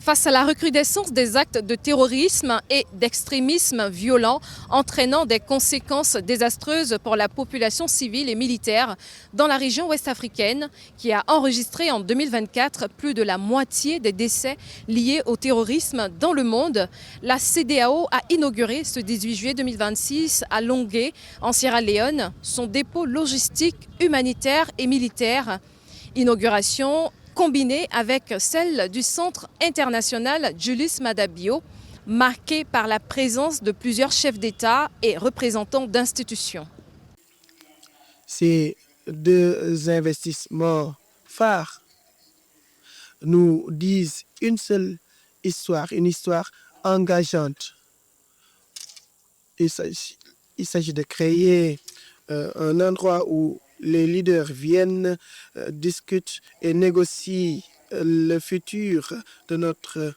Face à la recrudescence des actes de terrorisme et d'extrémisme violent entraînant des conséquences désastreuses pour la population civile et militaire dans la région ouest-africaine, qui a enregistré en 2024 plus de la moitié des décès liés au terrorisme dans le monde, la CEDEAO a inauguré ce 18 juillet 2026 à Longé, en Sierra Leone, son dépôt logistique, humanitaire et militaire. Inauguration combinée avec celle du Centre international Julius Maada Bio, marquée par la présence de plusieurs chefs d'État et représentants d'institutions. Ces deux investissements phares nous disent une seule histoire, une histoire engageante. Il s'agit de créer un endroit où les leaders viennent, discutent et négocient le futur de notre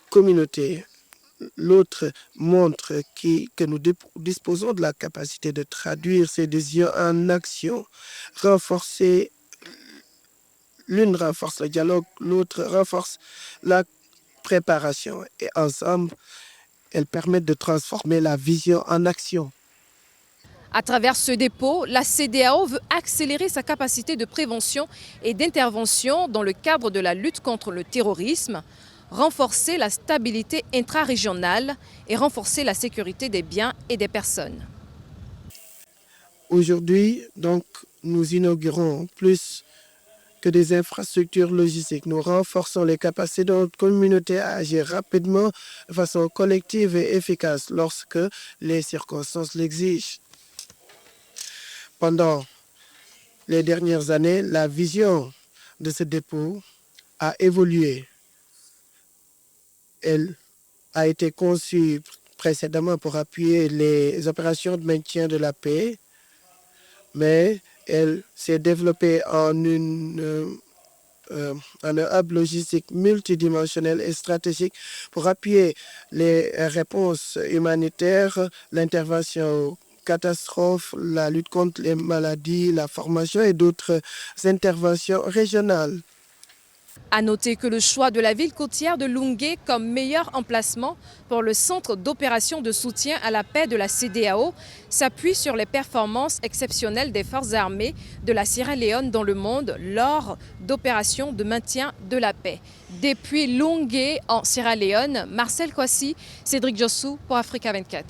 communauté. L'autre montre que nous disposons de la capacité de traduire ces décisions en action. L'une renforce le dialogue, l'autre renforce la préparation. Et ensemble, elles permettent de transformer la vision en action. À travers ce dépôt, la CEDEAO veut accélérer sa capacité de prévention et d'intervention dans le cadre de la lutte contre le terrorisme, renforcer la stabilité intra-régionale et renforcer la sécurité des biens et des personnes. Aujourd'hui, donc, nous inaugurons plus que des infrastructures logistiques. Nous renforçons les capacités de notre communauté à agir rapidement, de façon collective et efficace lorsque les circonstances l'exigent. Pendant les dernières années, la vision de ce dépôt a évolué. Elle a été conçue précédemment pour appuyer les opérations de maintien de la paix, mais elle s'est développée en un hub logistique multidimensionnel et stratégique pour appuyer les réponses humanitaires, l'intervention catastrophes, la lutte contre les maladies, la formation et d'autres interventions régionales. À noter que le choix de la ville côtière de Longé comme meilleur emplacement pour le centre d'opération de soutien à la paix de la CEDEAO s'appuie sur les performances exceptionnelles des forces armées de la Sierra Leone dans le monde lors d'opérations de maintien de la paix. Depuis Longé en Sierra Leone, Marcel Kwasi, Cédric Jossou pour Africa 24.